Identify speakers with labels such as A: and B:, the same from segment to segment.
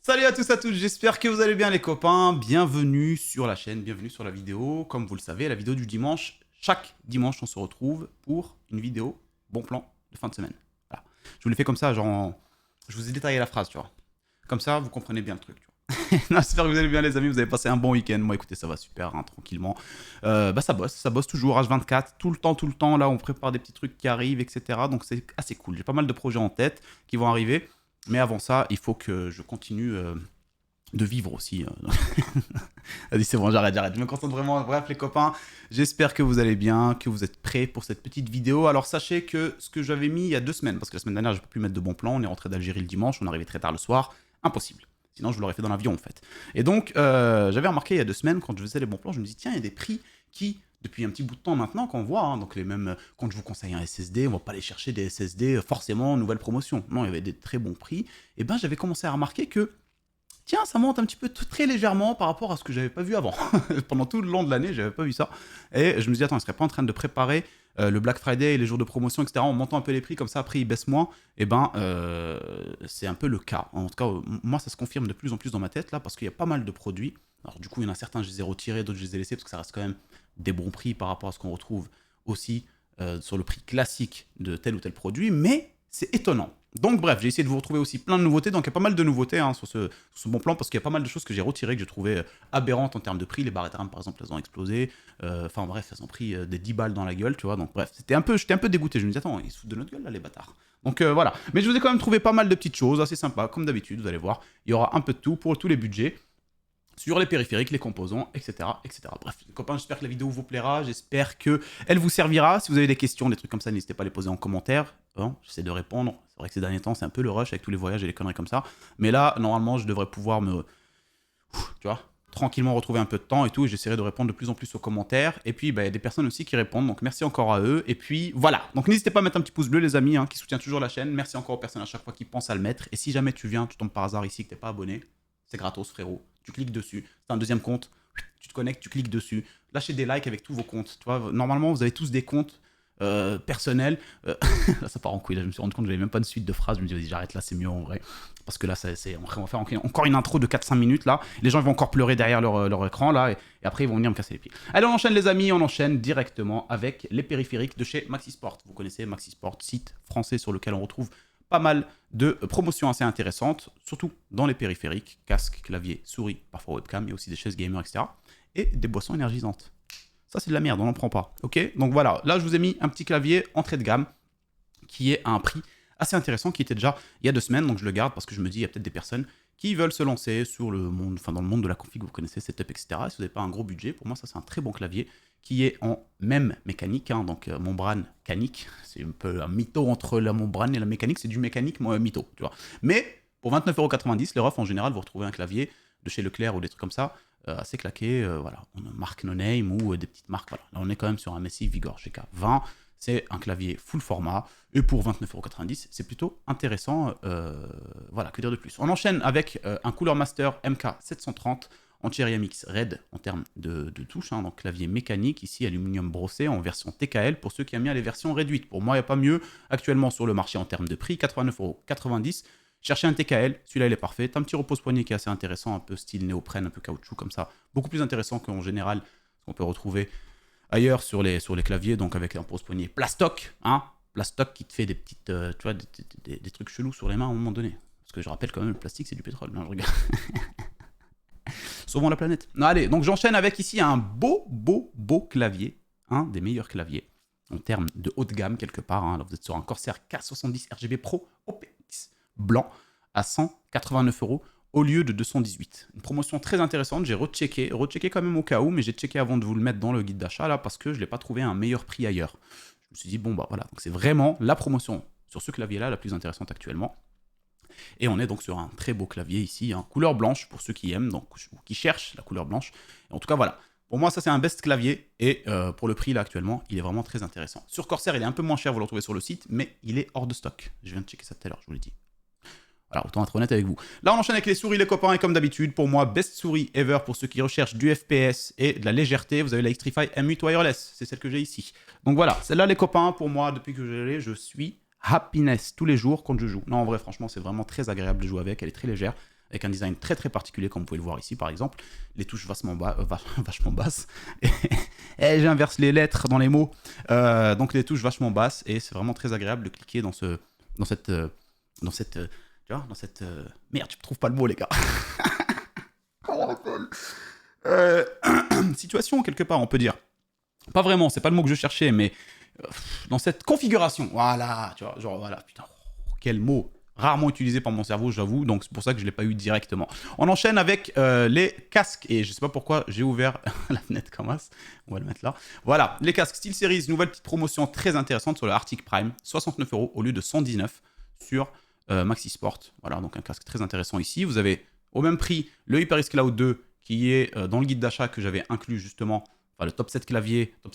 A: Salut à tous, j'espère que vous allez bien les copains, bienvenue sur la chaîne, bienvenue sur la vidéo. Comme vous le savez, la vidéo du dimanche, chaque dimanche on se retrouve pour une vidéo bon plan de fin de semaine. Voilà. Je vous l'ai fait comme ça, genre, je vous ai détaillé la phrase, tu vois. Comme ça, vous comprenez bien le truc, tu vois. Non, j'espère que vous allez bien les amis, vous avez passé un bon week-end. Moi écoutez, ça va super, hein, tranquillement. Ça bosse toujours, H24, tout le temps, là on prépare des petits trucs qui arrivent, etc. Donc c'est assez cool, j'ai pas mal de projets en tête qui vont arriver. Mais avant ça, il faut que je continue de vivre aussi. Vas-y, c'est bon, j'arrête. Je me concentre vraiment. Bref, les copains, j'espère que vous allez bien, que vous êtes prêts pour cette petite vidéo. Alors, sachez que ce que j'avais mis il y a 2 semaines, parce que la semaine dernière, je peux plus mettre de bons plans. On est rentré d'Algérie le dimanche, on est arrivé très tard le soir. Impossible. Sinon, je vous l'aurais fait dans l'avion, en fait. Et donc, j'avais remarqué il y a 2 semaines, quand je faisais les bons plans, je me dis, tiens, il y a des prix qui, depuis un petit bout de temps maintenant, qu'on voit, hein, donc les mêmes, quand je vous conseille un SSD, on va pas aller chercher des SSD forcément nouvelle promotion. Non, il y avait des très bons prix. Et ben, j'avais commencé à remarquer que tiens, ça monte un petit peu très légèrement par rapport à ce que j'avais pas vu avant. Pendant tout le long de l'année, j'avais pas vu ça. Et je me dis, attends, ils seraient pas en train de préparer le Black Friday et les jours de promotion, etc., en montant un peu les prix, comme ça, après, ils baissent moins. Et ben, c'est un peu le cas. En tout cas, moi, ça se confirme de plus en plus dans ma tête, là, parce qu'il y a pas mal de produits. Alors, du coup, il y en a certains, je les ai retirés, d'autres, je les ai laissés, parce que ça reste quand même des bons prix par rapport à ce qu'on retrouve aussi sur le prix classique de tel ou tel produit. Mais c'est étonnant. Donc bref, j'ai essayé de vous retrouver aussi plein de nouveautés, donc il y a pas mal de nouveautés hein, sur ce bon plan, parce qu'il y a pas mal de choses que j'ai retirées, que j'ai trouvées aberrantes en termes de prix. Les barrettes RAM par exemple, elles ont explosé, enfin bref, elles ont pris des 10 balles dans la gueule, tu vois, donc bref, j'étais un peu dégoûté, je me disais, attends, ils se foutent de notre gueule là les bâtards. Donc voilà, mais je vous ai quand même trouvé pas mal de petites choses, assez sympas, comme d'habitude, vous allez voir, il y aura un peu de tout pour tous les budgets, sur les périphériques, les composants, etc. etc. Bref, les copains, j'espère que la vidéo vous plaira, j'espère qu'elle vous servira. Si vous avez des questions, des trucs comme ça, n'hésitez pas à les poser en commentaire. Hein, j'essaie de répondre. C'est vrai que ces derniers temps, c'est un peu le rush avec tous les voyages et les conneries comme ça. Mais là, normalement, je devrais pouvoir tu vois, tranquillement retrouver un peu de temps et tout. Et j'essaierai de répondre de plus en plus aux commentaires. Et puis, il y a des personnes aussi qui répondent. Donc, merci encore à eux. Et puis, voilà. Donc, n'hésitez pas à mettre un petit pouce bleu, les amis, hein, qui soutiennent toujours la chaîne. Merci encore aux personnes à chaque fois qui pensent à le mettre. Et si jamais tu viens, tu tombes par hasard ici, que t'es pas abonné, c'est gratos, frérot. Tu cliques dessus. C'est un deuxième compte. Tu te connectes, tu cliques dessus. Lâchez des likes avec tous vos comptes. Tu vois, normalement, vous avez tous des comptes personnels. Là, ça part en couille. Là, je me suis rendu compte que j'avais même pas une suite de phrases. Je me dis, vas-y, j'arrête là, c'est mieux en vrai. Parce que là, on va faire encore une intro de 4-5 minutes. Là. Les gens vont encore pleurer derrière leur écran. Là, et après, ils vont venir me casser les pieds. Allez, on enchaîne, les amis. On enchaîne directement avec les périphériques de chez Maxisport. Vous connaissez Maxisport, site français sur lequel on retrouve pas mal de promotions assez intéressantes, surtout dans les périphériques, casque, clavier, souris, parfois webcam, il y a aussi des chaises gamer, etc. Et des boissons énergisantes. Ça, c'est de la merde, on n'en prend pas. Ok. Donc voilà, là, je vous ai mis un petit clavier entrée de gamme qui est à un prix assez intéressant, qui était déjà il y a 2 semaines, donc je le garde parce que je me dis, il y a peut-être des personnes qui veulent se lancer sur le monde, enfin dans le monde de la config, vous connaissez, setup, etc. Et si vous n'avez pas un gros budget, pour moi, ça, c'est un très bon clavier qui est en même mécanique, hein, donc membrane canique. C'est un peu un mytho entre la membrane et la mécanique, c'est du mécanique, moi, mytho, tu vois. Mais pour 29,90 €, les refs, en général, vous retrouvez un clavier de chez Leclerc ou des trucs comme ça, assez claqué, voilà. On a marque no name ou des petites marques, voilà. Là, on est quand même sur un Messi Vigor GK20. C'est un clavier full format, et pour 29,90 €, c'est plutôt intéressant. Voilà, que dire de plus. On enchaîne avec un Cooler Master MK730 en Cherry MX Red en termes de touches, hein, donc clavier mécanique, ici aluminium brossé en version TKL, pour ceux qui aiment bien les versions réduites. Pour moi, il n'y a pas mieux actuellement sur le marché en termes de prix, 89,90 €. Cherchez un TKL, celui-là il est parfait. T'as un petit repose-poignet qui est assez intéressant, un peu style néoprène, un peu caoutchouc comme ça. Beaucoup plus intéressant qu'en général ce qu'on peut retrouver ailleurs sur les claviers, donc avec un repose-poignet plastoc, hein, plastoc qui te fait des petites, tu vois, des trucs chelous sur les mains à un moment donné. Parce que je rappelle quand même, le plastique c'est du pétrole. Non, je regarde. Sauvons la planète. Non, allez, donc j'enchaîne avec ici un beau clavier, un des meilleurs claviers en termes de haut de gamme quelque part. Hein. Là, vous êtes sur un Corsair K70 RGB Pro OPX blanc à 189 € au lieu de 218. Une promotion très intéressante, j'ai rechecké quand même au cas où, mais j'ai checké avant de vous le mettre dans le guide d'achat là parce que je ne l'ai pas trouvé à un meilleur prix ailleurs. Je me suis dit, bon bah voilà, donc c'est vraiment la promotion sur ce clavier là la plus intéressante actuellement. Et on est donc sur un très beau clavier ici, hein, couleur blanche pour ceux qui aiment, donc qui cherchent la couleur blanche. Et en tout cas voilà, pour moi ça c'est un best clavier, et pour le prix là actuellement, il est vraiment très intéressant. Sur Corsair il est un peu moins cher, vous le retrouvez sur le site, mais il est hors de stock. Je viens de checker ça tout à l'heure, je vous l'ai dit. Voilà, autant être honnête avec vous. Là, on enchaîne avec les souris, les copains, et comme d'habitude, pour moi, best souris ever pour ceux qui recherchent du FPS et de la légèreté. Vous avez la Xtrfy M8 Wireless, c'est celle que j'ai ici. Donc voilà, celle-là, les copains, pour moi, depuis que je l'ai, je suis happiness tous les jours quand je joue. Non, en vrai, franchement, c'est vraiment très agréable de jouer avec, elle est très légère. avec un design très très particulier, comme vous pouvez le voir ici par exemple. Les touches vachement basses. Et j'inverse les lettres dans les mots. Donc les touches vachement basses, et c'est vraiment très agréable de cliquer dans cette merde, je ne trouve pas le mot, les gars. Comment on appelle situation, quelque part, on peut dire. Pas vraiment, c'est pas le mot que je cherchais, mais dans cette configuration. Voilà, tu vois, genre, voilà, putain, quel mot rarement utilisé par mon cerveau, j'avoue, donc c'est pour ça que je ne l'ai pas eu directement. On enchaîne avec les casques, et je sais pas pourquoi j'ai ouvert la fenêtre comme ça, on va le mettre là. Voilà, les casques SteelSeries, nouvelle petite promotion très intéressante sur le Arctic Prime, 69 € au lieu de 119 sur Maxi Sport. Voilà, donc un casque très intéressant ici. Vous avez au même prix le HyperX Cloud 2 qui est dans le guide d'achat que j'avais inclus justement, enfin le top 7 clavier, top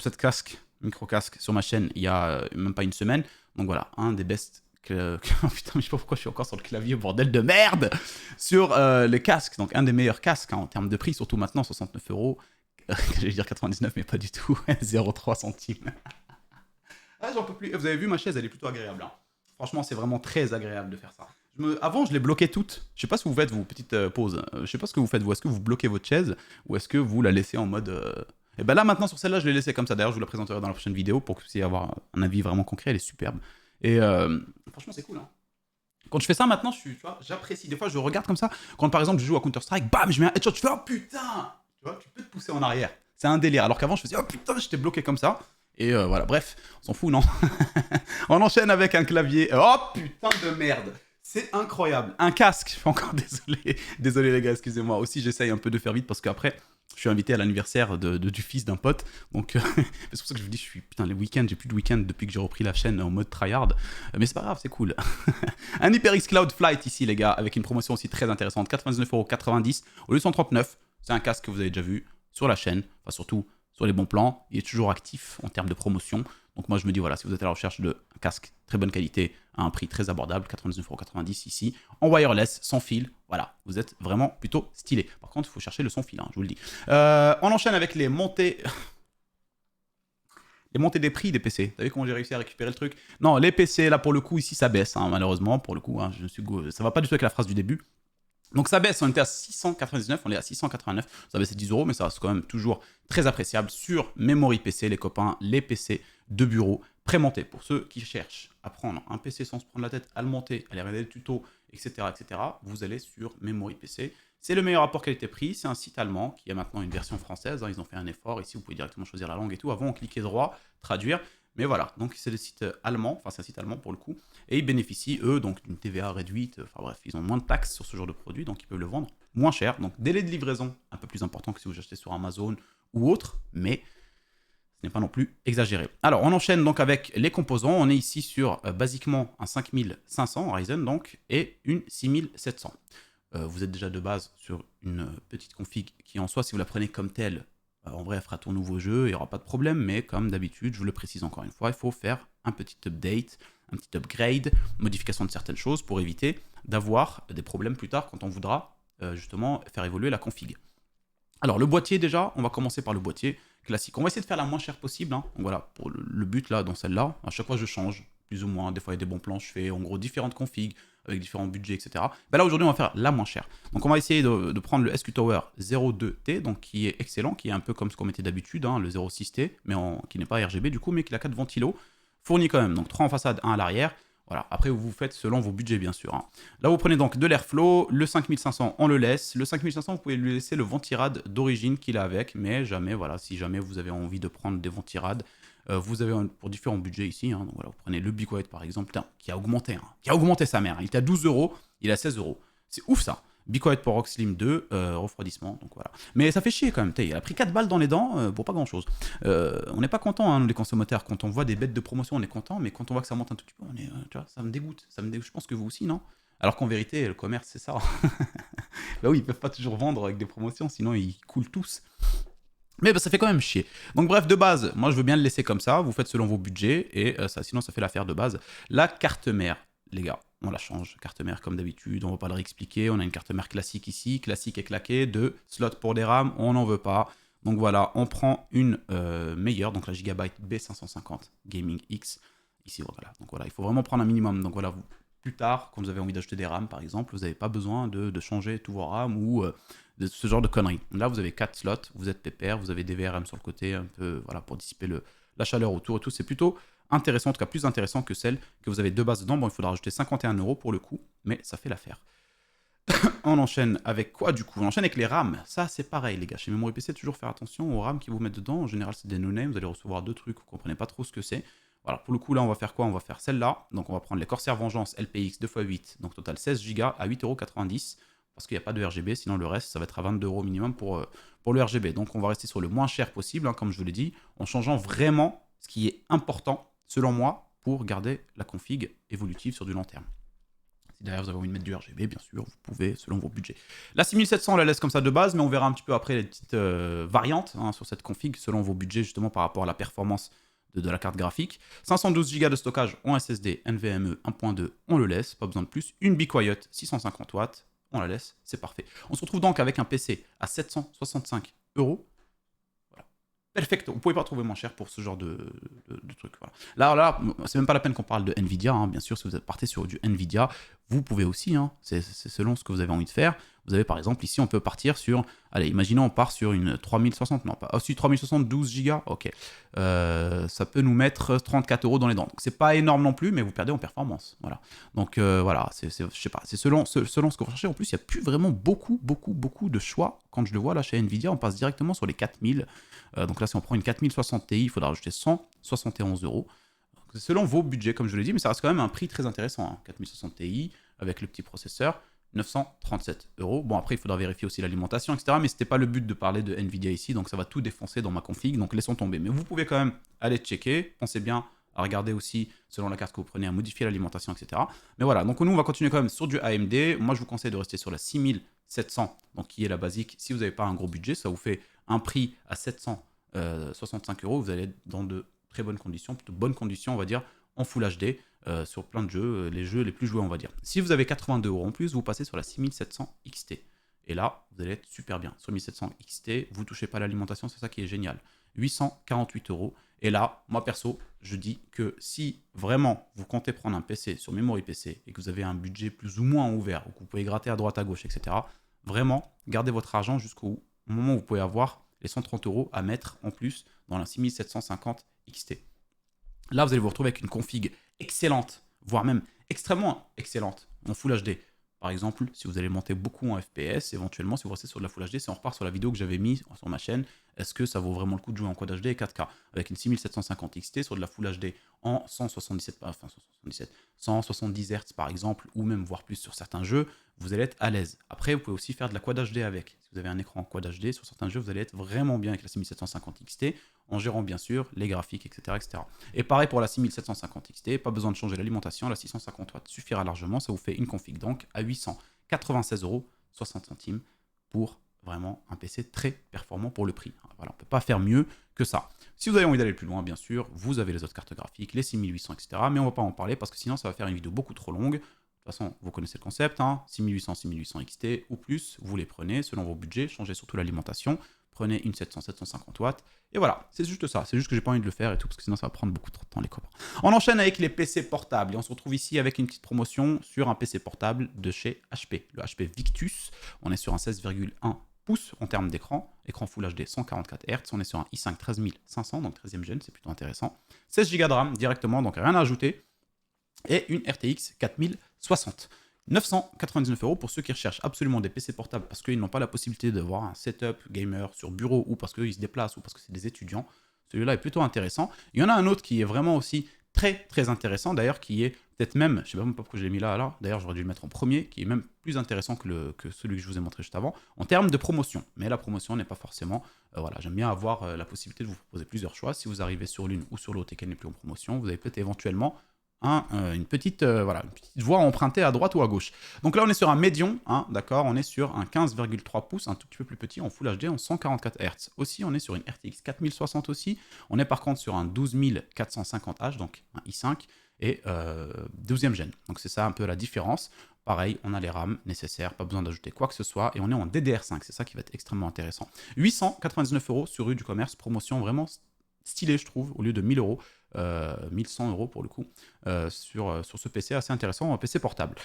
A: 7 casque, micro-casque sur ma chaîne il y a même pas une semaine. Donc voilà, un des best. Putain, mais je sais pas pourquoi je suis encore sur le clavier, bordel de merde, sur les casques. Donc un des meilleurs casques en termes de prix, surtout maintenant, 69 €. J'allais dire 99, mais pas du tout, 0,3 centimes. Ah, j'en peux plus. Vous avez vu, ma chaise, elle est plutôt agréable. Hein. Franchement, c'est vraiment très agréable de faire ça. Avant, je les bloquais toutes. Je sais pas ce que vous faites, vous, petite pause. Je sais pas ce que vous faites, vous. Est-ce que vous bloquez votre chaise ou est-ce que vous la laissez en mode. Et ben là, maintenant, sur celle-là, je l'ai laissée comme ça. D'ailleurs, je vous la présenterai dans la prochaine vidéo pour que vous puissiez avoir un avis vraiment concret. Elle est superbe. Et franchement, c'est cool. Hein. Quand je fais ça maintenant, j'apprécie. Des fois, je regarde comme ça. Quand par exemple, je joue à Counter-Strike, bam, je mets un headshot. Tu fais oh putain. Tu vois, tu peux te pousser en arrière. C'est un délire. Alors qu'avant, je faisais oh putain, j'étais bloqué comme ça. Et voilà, bref, on s'en fout, non? On enchaîne avec un clavier. Oh putain de merde! C'est incroyable. Un casque, je suis encore désolé. Désolé les gars, excusez-moi. Aussi, j'essaye un peu de faire vite parce qu'après, je suis invité à l'anniversaire du fils d'un pote. Donc, c'est pour ça que je vous dis, putain, les week-ends, j'ai plus de week-end depuis que j'ai repris la chaîne en mode tryhard. Mais c'est pas grave, c'est cool. Un HyperX Cloud Flight ici, les gars, avec une promotion aussi très intéressante. 99,90 € au lieu de 139. C'est un casque que vous avez déjà vu sur la chaîne. Enfin, surtout sur les bons plans, il est toujours actif en termes de promotion. Donc moi je me dis voilà, si vous êtes à la recherche d'un casque très bonne qualité à un prix très abordable, 99,90 € ici, en wireless, sans fil, voilà, vous êtes vraiment plutôt stylé. Par contre, il faut chercher le sans fil, hein, je vous le dis. On enchaîne avec les montées... les montées des prix des PC. Vous savez comment j'ai réussi à récupérer le truc? Non, les PC, là pour le coup, ici ça baisse, hein, malheureusement, pour le coup, hein, ça va pas du tout avec la phrase du début. Donc ça baisse, on était à 699, on est à 689, ça baisse de 10 €, mais ça reste quand même toujours très appréciable sur Memory PC, les copains, les PC de bureau pré-montés. Pour ceux qui cherchent à prendre un PC sans se prendre la tête, à le monter, à aller regarder des tutos, etc., vous allez sur Memory PC. C'est le meilleur rapport qualité-prix, c'est un site allemand qui a maintenant une version française, hein, ils ont fait un effort, ici vous pouvez directement choisir la langue et tout, avant on cliquait droit, traduire, mais voilà, donc c'est le site allemand, enfin c'est un site allemand pour le coup, et ils bénéficient, eux, donc d'une TVA réduite, enfin bref, ils ont moins de taxes sur ce genre de produit, donc ils peuvent le vendre moins cher, donc délai de livraison un peu plus important que si vous achetez sur Amazon ou autre, mais ce n'est pas non plus exagéré. Alors on enchaîne donc avec les composants, on est ici sur basiquement un 5500 Ryzen donc, et une 6700. Vous êtes déjà de base sur une petite config qui en soi, si vous la prenez comme telle, en vrai, elle fera ton nouveau jeu, il n'y aura pas de problème, mais comme d'habitude, je vous le précise encore une fois, il faut faire un petit update, un petit upgrade, modification de certaines choses pour éviter d'avoir des problèmes plus tard quand on voudra justement faire évoluer la config. Alors le boîtier déjà, on va commencer par le boîtier classique. On va essayer de faire la moins chère possible, hein. Donc voilà, pour le but là, dans celle-là, à chaque fois je change, plus ou moins, des fois il y a des bons plans, je fais en gros différentes configs, avec différents budgets, etc. Ben là aujourd'hui on va faire la moins chère. Donc on va essayer de prendre le SQ Tower 02T, donc qui est excellent, qui est un peu comme ce qu'on mettait d'habitude, hein, le 06T, mais qui n'est pas RGB du coup, mais qui a 4 ventilos, fourni quand même, donc 3 en façade, 1 à l'arrière. Voilà, après vous faites selon vos budgets bien sûr. Hein. Là vous prenez donc de l'airflow, le 5500 on le laisse, le 5500 vous pouvez lui laisser le ventirad d'origine qu'il a avec, mais jamais, voilà, si jamais vous avez envie de prendre des ventirades, vous avez pour différents budgets ici, hein, donc voilà, vous prenez le Be Quiet par exemple, putain, qui a augmenté sa mère, il était à 12 €, il est à 16 €, c'est ouf ça. Be Quiet pour Rock Slim 2, refroidissement, donc voilà. Mais ça fait chier quand même, il a pris 4 balles dans les dents pour pas grand chose. On n'est pas content, hein, les consommateurs, quand on voit des bêtes de promotion, on est content, mais quand on voit que ça monte un tout petit peu, tu vois, ça me dégoûte, je pense que vous aussi, non? Alors qu'en vérité, le commerce, c'est ça. Bah oui, ils peuvent pas toujours vendre avec des promotions, sinon ils coulent tous. Mais bah, ça fait quand même chier. Donc bref, de base, moi je veux bien le laisser comme ça, vous faites selon vos budgets, et sinon ça fait l'affaire de base. La carte mère, les gars, on la change, carte mère comme d'habitude, on va pas le réexpliquer, on a une carte mère classique ici, classique et claquée, 2 slots pour des RAM, on n'en veut pas. Donc voilà, on prend une meilleure, donc la Gigabyte B550 Gaming X, ici voilà. Donc voilà, il faut vraiment prendre un minimum, donc voilà, plus tard, quand vous avez envie d'ajouter des RAM par exemple, vous n'avez pas besoin de changer tous vos RAM ou de ce genre de conneries. Là, vous avez 4 slots, vous êtes pépère, vous avez des VRM sur le côté, un peu voilà, pour dissiper la chaleur autour et tout. C'est plutôt intéressant, en tout cas plus intéressant que celle que vous avez deux bases dedans. Bon, il faudra rajouter 51 € pour le coup, mais ça fait l'affaire. On enchaîne avec quoi du coup? On enchaîne avec les RAM. Ça, c'est pareil, les gars. Chez Memory PC, toujours faire attention aux RAM qu'ils vous mettent dedans. En général, c'est des no-name. Vous allez recevoir deux trucs, vous ne comprenez pas trop ce que c'est. Voilà, pour le coup, là, on va faire quoi? On va faire celle-là. Donc, on va prendre les Corsair Vengeance LPX 2x8. Donc, total 16 Go à 8,90 €. Parce qu'il n'y a pas de RGB. Sinon, le reste, ça va être à 22 € minimum pour le RGB. Donc, on va rester sur le moins cher possible, hein, comme je vous l'ai dit, en changeant vraiment ce qui est important, selon moi, pour garder la config évolutive sur du long terme. Si derrière vous avez envie de mettre du RGB, bien sûr, vous pouvez selon vos budgets. La 6700, on la laisse comme ça de base, mais on verra un petit peu après les petites variantes hein, sur cette config selon vos budgets, justement par rapport à la performance de la carte graphique. 512 Go de stockage en SSD NVMe 1.2, on le laisse, pas besoin de plus. Une Be Quiet 650 watts, on la laisse, c'est parfait. On se retrouve donc avec un PC à 765 €. Perfecto, vous ne pouvez pas trouver moins cher pour ce genre de truc. Voilà. Là, c'est même pas la peine qu'on parle de Nvidia, hein. Bien sûr, si vous partez sur du Nvidia, vous pouvez aussi, hein. C'est selon ce que vous avez envie de faire. Vous avez par exemple ici, on peut partir sur, allez, imaginons on part sur une 3060, non pas, aussi 3072 Go, ok. Ça peut nous mettre 34 € dans les dents. Donc c'est pas énorme non plus, mais vous perdez en performance. Voilà. Donc voilà, je sais pas, c'est selon ce que vous recherchez. En plus, il n'y a plus vraiment beaucoup de choix. Quand je le vois là chez Nvidia, on passe directement sur les 4000. Donc là, si on prend une 4060 Ti, il faudra rajouter 171 €. C'est selon vos budgets, comme je l'ai dit, mais ça reste quand même un prix très intéressant. Hein. 4060 Ti avec le petit processeur, 937 €. Bon, après, il faudra vérifier aussi l'alimentation, etc. Mais ce n'était pas le but de parler de Nvidia ici, donc ça va tout défoncer dans ma config, donc laissons tomber. Mais vous pouvez quand même aller checker, pensez bien à regarder aussi, selon la carte que vous prenez, à modifier l'alimentation, etc. Mais voilà, donc nous, on va continuer quand même sur du AMD. Moi, je vous conseille de rester sur la 6700, donc qui est la basique. Si vous n'avez pas un gros budget, ça vous fait un prix à 765 €. Vous allez être dans de très bonnes conditions, plutôt bonnes conditions, on va dire, en Full HD, sur plein de jeux, les jeux les plus joués, on va dire. Si vous avez 82 € en plus, vous passez sur la 6700 XT. Et là, vous allez être super bien. Sur 1700 XT, vous ne touchez pas l'alimentation, c'est ça qui est génial. 848 €. Et là, moi perso, je dis que si vraiment vous comptez prendre un PC sur Memory PC et que vous avez un budget plus ou moins ouvert, ou que vous pouvez gratter à droite à gauche, etc., vraiment, gardez votre argent jusqu'au moment où vous pouvez avoir les 130 € à mettre en plus dans la 6750 XT. Là, vous allez vous retrouver avec une config excellente, voire même extrêmement excellente en Full HD. Par exemple, si vous allez monter beaucoup en FPS, éventuellement, si vous restez sur de la Full HD, si on repart sur la vidéo que j'avais mise sur ma chaîne, est-ce que ça vaut vraiment le coup de jouer en Quad HD et 4K avec une 6750 XT sur de la Full HD en 170 Hz par exemple, ou même voire plus sur certains jeux, vous allez être à l'aise. Après, vous pouvez aussi faire de la Quad HD avec. Si vous avez un écran Quad HD, sur certains jeux, vous allez être vraiment bien avec la 6750 XT, en gérant bien sûr les graphiques, etc., etc. Et pareil pour la 6750 XT, pas besoin de changer l'alimentation, la 650 watts suffira largement, ça vous fait une config donc à 896 € 60 centimes pour vraiment un PC très performant pour le prix. Voilà, on ne peut pas faire mieux que ça. Si vous avez envie d'aller plus loin, bien sûr, vous avez les autres cartes graphiques, les 6800, etc. Mais on ne va pas en parler parce que sinon ça va faire une vidéo beaucoup trop longue. De toute façon, vous connaissez le concept, hein, 6800 XT ou plus, vous les prenez selon vos budgets, changez surtout l'alimentation, prenez une 750 watts, et voilà, c'est juste ça, c'est juste que j'ai pas envie de le faire et tout, parce que sinon ça va prendre beaucoup trop de temps les copains. On enchaîne avec les PC portables, et on se retrouve ici avec une petite promotion sur un PC portable de chez HP, le HP Victus. On est sur un 16,1 pouces en termes d'écran, écran Full HD 144 Hz, on est sur un i5 13500, donc 13e gen, c'est plutôt intéressant. 16 Go de RAM directement, donc rien à ajouter, et une RTX 4060. 999 € pour ceux qui recherchent absolument des PC portables parce qu'ils n'ont pas la possibilité d'avoir un setup gamer sur bureau ou parce qu'ils se déplacent ou parce que c'est des étudiants. Celui-là est plutôt intéressant. Il y en a un autre qui est vraiment aussi très intéressant d'ailleurs, qui est peut-être même, je sais pas même pas pourquoi je l'ai mis là, d'ailleurs j'aurais dû le mettre en premier, qui est même plus intéressant que celui que je vous ai montré juste avant, en termes de promotion. Mais la promotion n'est pas forcément, voilà, j'aime bien avoir la possibilité de vous proposer plusieurs choix. Si vous arrivez sur l'une ou sur l'autre et qu'elle n'est plus en promotion, vous avez peut-être éventuellement une petite voie empruntée à droite ou à gauche. Donc là, on est sur un médium, hein, d'accord, on est sur un 15,3 pouces, un tout petit peu plus petit, en Full HD, en 144 Hz. Aussi, on est sur une RTX 4060 aussi. On est par contre sur un 12450H, donc un i5, et 12e gen. Donc c'est ça un peu la différence. Pareil, on a les RAM nécessaires, pas besoin d'ajouter quoi que ce soit, et on est en DDR5, c'est ça qui va être extrêmement intéressant. 899 € sur rue du commerce, promotion vraiment stylé, je trouve, au lieu de 1000 euros, 1100 euros pour le coup, sur ce PC assez intéressant, un PC portable.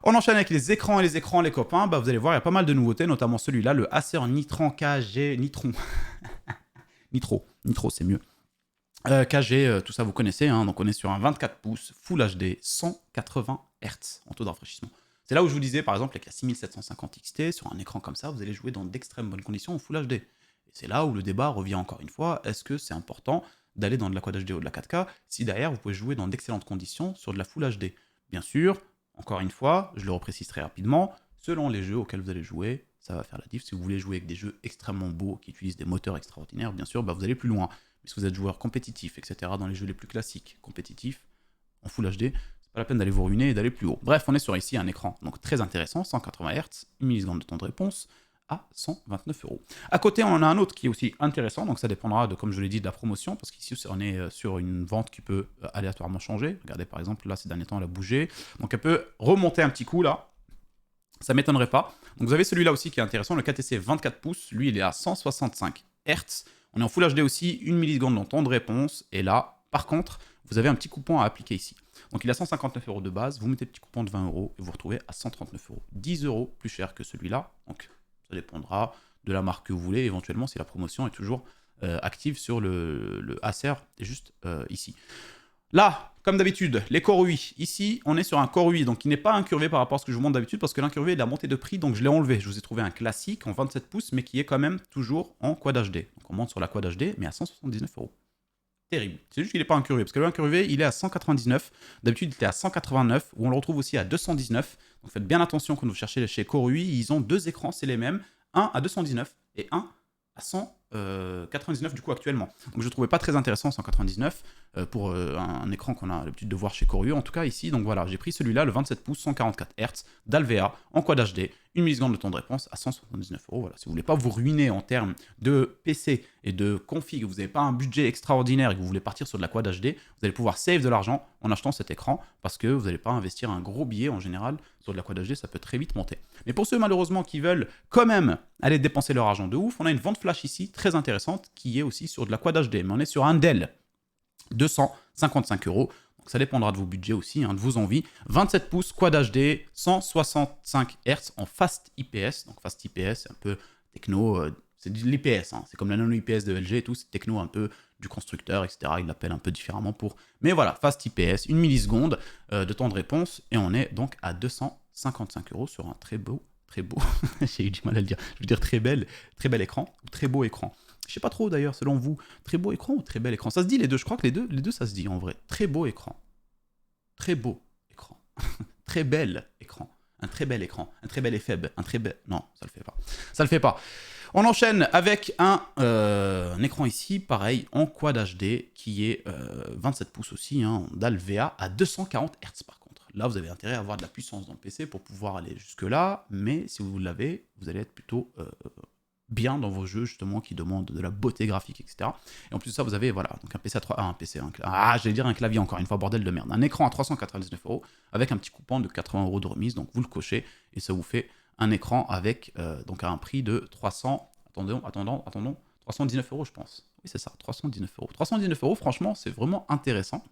A: On enchaîne avec les écrans et les écrans, les copains. Bah, vous allez voir, il y a pas mal de nouveautés, notamment celui-là, le Acer Nitron KG... Nitro, c'est mieux. KG, tout ça vous connaissez, hein, donc on est sur un 24 pouces Full HD 180 Hz en taux de rafraîchissement. C'est là où je vous disais, par exemple, avec la 6750 XT, sur un écran comme ça, vous allez jouer dans d'extrêmes bonnes conditions en Full HD. Et c'est là où le débat revient encore une fois, est-ce que c'est important d'aller dans de la Quad HD ou de la 4K, si derrière vous pouvez jouer dans d'excellentes conditions sur de la Full HD. Bien sûr, encore une fois, je le reprécise très rapidement, selon les jeux auxquels vous allez jouer, ça va faire la diff. Si vous voulez jouer avec des jeux extrêmement beaux, qui utilisent des moteurs extraordinaires, bien sûr, bah vous allez plus loin. Mais si vous êtes joueur compétitif, etc., dans les jeux les plus classiques, compétitifs, en Full HD, c'est pas la peine d'aller vous ruiner et d'aller plus haut. Bref, on est sur ici un écran donc très intéressant, 180 Hz, 1 milliseconde de temps de réponse, à 129 euros. À côté, on en a un autre qui est aussi intéressant, donc ça dépendra de, comme je l'ai dit, de la promotion, parce qu'ici, on est sur une vente qui peut aléatoirement changer. Regardez, par exemple, là, ces derniers temps, elle a bougé. Donc, elle peut remonter un petit coup, là. Ça m'étonnerait pas. Donc, vous avez celui-là aussi qui est intéressant, le KTC 24 pouces. Lui, il est à 165 Hz. On est en Full HD aussi, 1 milliseconde dans temps de réponse. Et là, par contre, vous avez un petit coupon à appliquer ici. Donc, il a 159 euros de base. Vous mettez le petit coupon de 20 euros et vous retrouvez à 139 euros. 10 euros plus cher que celui-là. Donc, ça dépendra de la marque que vous voulez, éventuellement, si la promotion est toujours active sur le Acer, juste ici. Là, comme d'habitude, les Core UI. Ici, on est sur un Core UI, donc il n'est pas incurvé par rapport à ce que je vous montre d'habitude, parce que l'incurvé est de la montée de prix, donc je l'ai enlevé. Je vous ai trouvé un classique en 27 pouces, mais qui est quand même toujours en Quad HD. Donc on monte sur la Quad HD, mais à 179 euros. Terrible. C'est juste qu'il n'est pas incurvé, parce que le incurvé, il est à 199. D'habitude, il était à 189, où on le retrouve aussi à 219. Donc faites bien attention quand vous cherchez chez Core UI, ils ont deux écrans, c'est les mêmes. Un à 219 et un à 199 du coup actuellement. Donc je ne trouvais pas très intéressant 199 pour un écran qu'on a l'habitude de voir chez Core UI, en tout cas ici. Donc voilà, j'ai pris celui-là, le 27 pouces, 144 Hz, d'Alvea, en Quad HD, 1 milliseconde de temps de réponse à 179 euros. Voilà. Si vous ne voulez pas vous ruiner en termes de PC et de config, vous n'avez pas un budget extraordinaire et que vous voulez partir sur de la Quad HD, vous allez pouvoir save de l'argent en achetant cet écran parce que vous n'allez pas investir un gros billet en général sur de la Quad HD, ça peut très vite monter. Mais pour ceux malheureusement qui veulent quand même aller dépenser leur argent de ouf, on a une vente flash ici très intéressante qui est aussi sur de la Quad HD, mais on est sur un Dell 255 euros. Donc ça dépendra de vos budgets aussi, hein, de vos envies. 27 pouces, Quad HD, 165 Hz en Fast IPS. Donc Fast IPS, c'est un peu techno, c'est de l'IPS, hein, c'est comme la nano-IPS de LG et tout, c'est techno un peu du constructeur, etc. Ils l'appellent un peu différemment pour... Mais voilà, Fast IPS, 1 milliseconde de temps de réponse, et on est donc à 255 euros sur un très beau, j'ai eu du mal à le dire, je veux dire très bel écran, ou très beau écran. Je sais pas trop d'ailleurs, selon vous, très beau écran ou très bel écran? Ça se dit les deux, je crois que les deux ça se dit en vrai. Très beau écran. Très beau écran. Très bel écran. Un très bel écran. Un très bel effet. Un très bel... Non, ça le fait pas. Ça le fait pas. On enchaîne avec un écran ici, pareil, en Quad HD, qui est 27 pouces aussi, hein, d'Alvea, à 240 Hz par contre. Là, vous avez intérêt à avoir de la puissance dans le PC pour pouvoir aller jusque-là, mais si vous l'avez, vous allez être plutôt... bien dans vos jeux justement qui demandent de la beauté graphique, etc. Et en plus de ça, vous avez voilà donc un PC à 3, j'allais dire un clavier encore une fois, bordel de merde, un écran à 399 euros avec un petit coupon de 80 euros de remise, donc vous le cochez et ça vous fait un écran avec donc à un prix de 319 euros je pense. Oui c'est ça, 319 euros. 319 euros, franchement, c'est vraiment intéressant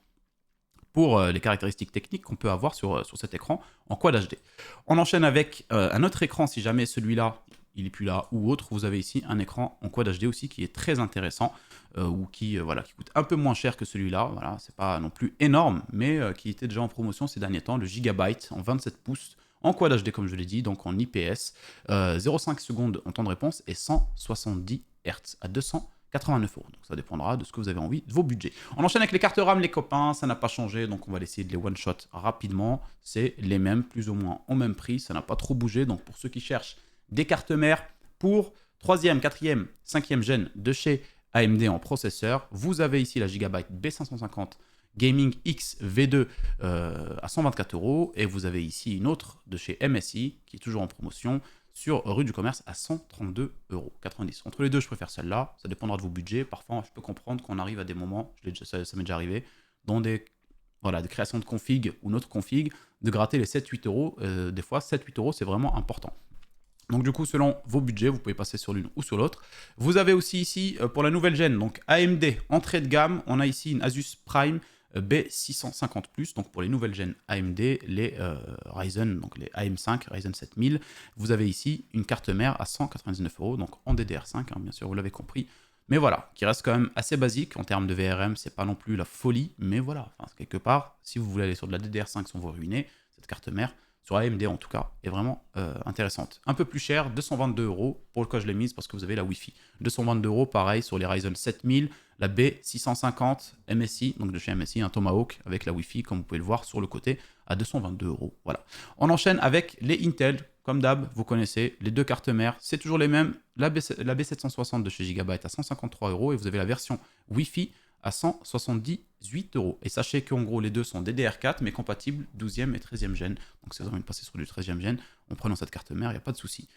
A: pour les caractéristiques techniques qu'on peut avoir sur cet écran en Quad HD. On enchaîne avec un autre écran, si jamais celui-là il n'est plus là, ou autre, vous avez ici un écran en Quad HD aussi qui est très intéressant, ou qui coûte un peu moins cher que celui-là, voilà, c'est pas non plus énorme, mais qui était déjà en promotion ces derniers temps, le Gigabyte en 27 pouces, en Quad HD comme je l'ai dit, donc en IPS, 0,5 secondes en temps de réponse et 170 Hz à 289 euros. Donc ça dépendra de ce que vous avez envie, de vos budgets. On enchaîne avec les cartes RAM, les copains, ça n'a pas changé, donc on va essayer de les one-shot rapidement. C'est les mêmes, plus ou moins au même prix, ça n'a pas trop bougé, donc pour ceux qui cherchent des cartes mères pour 3e, 4e, 5e gène de chez AMD en processeur, vous avez ici la Gigabyte B550 Gaming X V2 à 124 euros, et vous avez ici une autre de chez MSI qui est toujours en promotion sur rue du Commerce à 132,90 euros. Entre les deux, je préfère celle-là, ça dépendra de vos budgets. Parfois, je peux comprendre qu'on arrive à des moments, ça m'est déjà arrivé, dans des créations de config ou notre config, de gratter les 7-8 euros. Des fois, 7-8 euros, c'est vraiment important. Donc du coup, selon vos budgets, vous pouvez passer sur l'une ou sur l'autre. Vous avez aussi ici, pour la nouvelle gêne, donc AMD, entrée de gamme, on a ici une Asus Prime B650+, donc pour les nouvelles gènes AMD, les Ryzen, donc les AM5, Ryzen 7000, vous avez ici une carte mère à 199 €, donc en DDR5, hein, bien sûr, vous l'avez compris. Mais voilà, qui reste quand même assez basique en termes de VRM, c'est pas non plus la folie, mais voilà, enfin, quelque part, si vous voulez aller sur de la DDR5 sans vous ruiner, cette carte mère, sur AMD en tout cas, est vraiment intéressante. Un peu plus cher, 222 €, pourquoi je l'ai mise, parce que vous avez la Wi-Fi. 222 €, pareil, sur les Ryzen 7000, la B650 MSI, donc de chez MSI, un Tomahawk avec la Wi-Fi, comme vous pouvez le voir sur le côté, à 222 €. Voilà. On enchaîne avec les Intel, comme d'hab, vous connaissez, les deux cartes mères, c'est toujours les mêmes. La B760 de chez Gigabyte à 153 € et vous avez la version Wi-Fi à 178 €. Et sachez qu'en gros, les deux sont DDR4, mais compatibles 12e et 13e gène. Donc si vous avez envie de passer sur du 13e gène, en prenant cette carte mère, il n'y a pas de souci.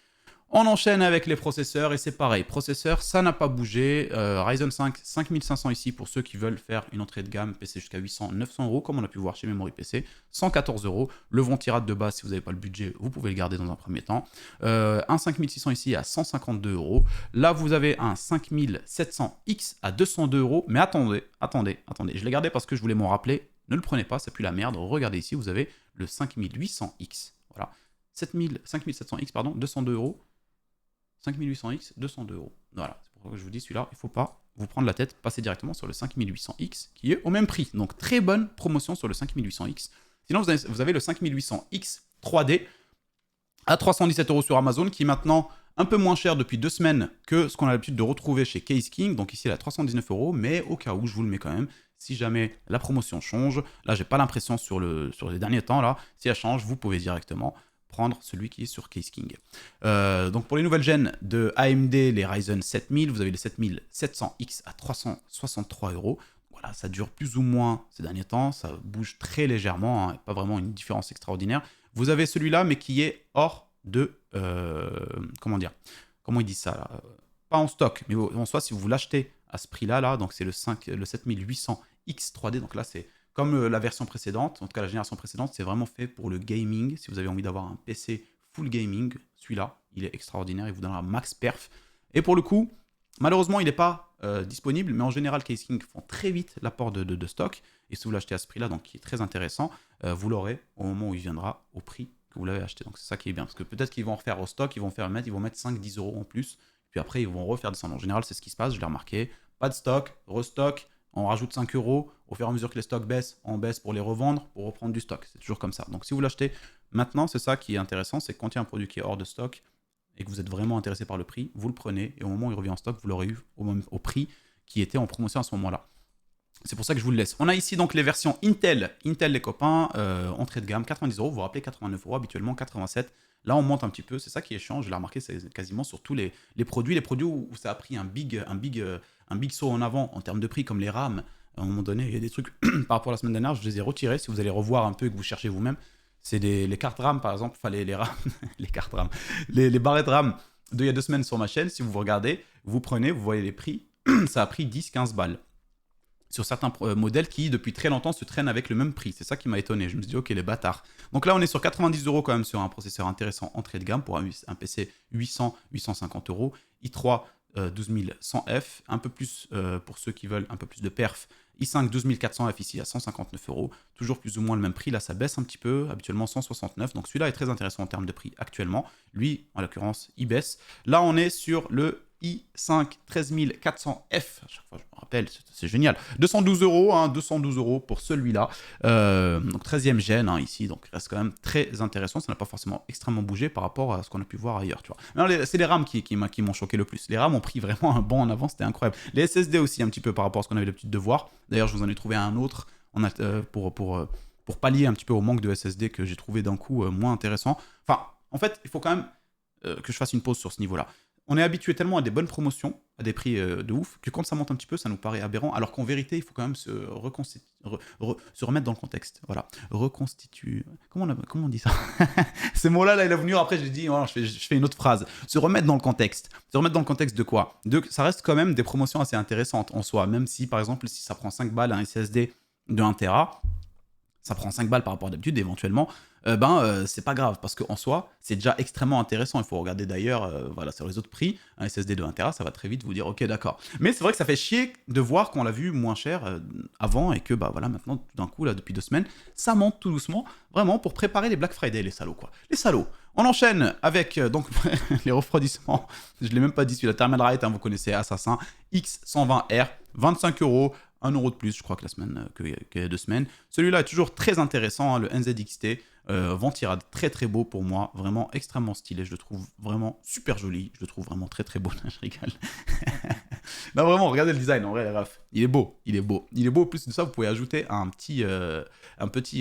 A: On enchaîne avec les processeurs et c'est pareil. Processeur, ça n'a pas bougé. Ryzen 5, 5500 ici pour ceux qui veulent faire une entrée de gamme PC jusqu'à 800, 900 €, comme on a pu voir chez Memory PC. 114 €. Le ventirad de base, si vous n'avez pas le budget, vous pouvez le garder dans un premier temps. Un 5600 ici à 152 €. Là, vous avez un 5700X à 202 €. Mais attendez. Je l'ai gardé parce que je voulais m'en rappeler. Ne le prenez pas, c'est plus la merde. Regardez ici, vous avez le 5800X. Voilà. 5700X, pardon, 202 €. 5800X, 202 €. Voilà, c'est pour ça que je vous dis, celui-là, il ne faut pas vous prendre la tête, passer directement sur le 5800X, qui est au même prix. Donc, très bonne promotion sur le 5800X. Sinon, vous avez le 5800X 3D à 317 € sur Amazon, qui est maintenant un peu moins cher depuis 2 semaines que ce qu'on a l'habitude de retrouver chez Case King. Donc ici, il est à 319 €, mais au cas où, je vous le mets quand même. Si jamais la promotion change, là, j'ai pas l'impression sur les derniers temps, là, si elle change, vous pouvez directement prendre celui qui est sur Case King. Donc pour les nouvelles gènes de AMD, les Ryzen 7000, vous avez les 7700X à 363 €. Voilà, ça dure plus ou moins ces derniers temps, ça bouge très légèrement, hein, pas vraiment une différence extraordinaire. Vous avez celui-là, mais qui est hors de... comment dire? Comment ils disent ça là? Pas en stock, mais en soi, si vous l'achetez à ce prix-là, là, donc c'est le 7800X 3D, donc là c'est... Comme la version précédente, en tout cas la génération précédente, c'est vraiment fait pour le gaming. Si vous avez envie d'avoir un PC full gaming, celui-là, il est extraordinaire, il vous donnera max perf. Et pour le coup, malheureusement, il n'est pas disponible, mais en général, Case King font très vite l'apport de stock. Et si vous l'achetez à ce prix-là, donc qui est très intéressant, vous l'aurez au moment où il viendra au prix que vous l'avez acheté. Donc c'est ça qui est bien, parce que peut-être qu'ils vont en refaire au stock, ils vont mettre 5-10 € en plus, puis après ils vont refaire descendre. En général, c'est ce qui se passe, je l'ai remarqué. Pas de stock, restock. On rajoute 5 € au fur et à mesure que les stocks baissent, on baisse pour les revendre, pour reprendre du stock. C'est toujours comme ça. Donc si vous l'achetez maintenant, c'est ça qui est intéressant, c'est que quand il y a un produit qui est hors de stock et que vous êtes vraiment intéressé par le prix, vous le prenez et au moment où il revient en stock, vous l'aurez eu au prix qui était en promotion à ce moment-là. C'est pour ça que je vous le laisse. On a ici donc les versions Intel. Intel les copains, entrée de gamme, 90 €. Vous vous rappelez, 89 €, habituellement 87. Là, on monte un petit peu. C'est ça qui est chiant. Je l'ai remarqué, c'est quasiment sur tous les produits. Les produits où ça a pris un big saut en avant en termes de prix, comme les RAM. À un moment donné, il y a des trucs par rapport à la semaine dernière, je les ai retirés. Si vous allez revoir un peu et que vous cherchez vous-même, c'est les cartes RAM, par exemple. Enfin, les RAM, les cartes RAM. Les barrettes RAM d'il y a 2 semaines sur ma chaîne. Si vous regardez, vous prenez, vous voyez les prix. Ça a pris 10-15 balles. Sur certains modèles qui, depuis très longtemps, se traînent avec le même prix. C'est ça qui m'a étonné. Je me suis dit, ok, les bâtards. Donc là, on est sur 90 € quand même sur un processeur intéressant entrée de gamme pour un PC 800-850 €. i3 12100F, un peu plus pour ceux qui veulent un peu plus de perf. i5 12400F ici à 159 €. Toujours plus ou moins le même prix. Là, ça baisse un petit peu. Habituellement 169. Donc celui-là est très intéressant en termes de prix actuellement. Lui, en l'occurrence, il baisse. Là, on est sur le i5 13400F, à chaque fois je me rappelle, c'est génial. 212 €, hein, 212 € pour celui-là. Donc 13e gène hein, ici, donc reste quand même très intéressant. Ça n'a pas forcément extrêmement bougé par rapport à ce qu'on a pu voir ailleurs. Tu vois. C'est les RAM qui m'ont choqué le plus. Les RAM ont pris vraiment un bond en avant, c'était incroyable. Les SSD aussi un petit peu par rapport à ce qu'on avait l'habitude de voir. D'ailleurs, je vous en ai trouvé un autre pour pallier un petit peu au manque de SSD que j'ai trouvé d'un coup moins intéressant. Enfin, en fait, il faut quand même que je fasse une pause sur ce niveau-là. On est habitué tellement à des bonnes promotions, à des prix de ouf, que quand ça monte un petit peu, ça nous paraît aberrant, alors qu'en vérité, il faut quand même se remettre dans le contexte. Voilà. Reconstituer. Comment on dit ça? Ces mots-là, là, il est venu, après, j'ai dit, oh, je fais une autre phrase. Se remettre dans le contexte. Se remettre dans le contexte de quoi? Ça reste quand même des promotions assez intéressantes en soi, même si, par exemple, si ça prend 5 balles un SSD de 1 Tera, ça prend 5 balles par rapport à d'habitude, éventuellement, c'est pas grave, parce qu'en soi, c'est déjà extrêmement intéressant. Il faut regarder d'ailleurs voilà, sur les autres prix, un SSD de 1 Tera, ça va très vite vous dire, ok, d'accord. Mais c'est vrai que ça fait chier de voir qu'on l'a vu moins cher avant, et que voilà, maintenant, tout d'un coup, là, depuis 2 semaines, ça monte tout doucement, vraiment, pour préparer les Black Friday, les salauds, quoi. Les salauds. On enchaîne avec donc les refroidissements. Je ne l'ai même pas dit, celui-là, Thermalright, hein, vous connaissez, Assassin, X120R, 25 €, 1 € de plus, je crois, que la semaine, qu'il y a 2 semaines. Celui-là est toujours très intéressant, hein, le NZXT. Ventirad, très très beau pour moi, vraiment extrêmement stylé. Je le trouve vraiment super joli. Je le trouve vraiment très très beau. Je rigole. Non, vraiment, regardez le design, en vrai, ref. Il est beau, il est beau. Il est beau, en plus de ça, vous pouvez ajouter un petit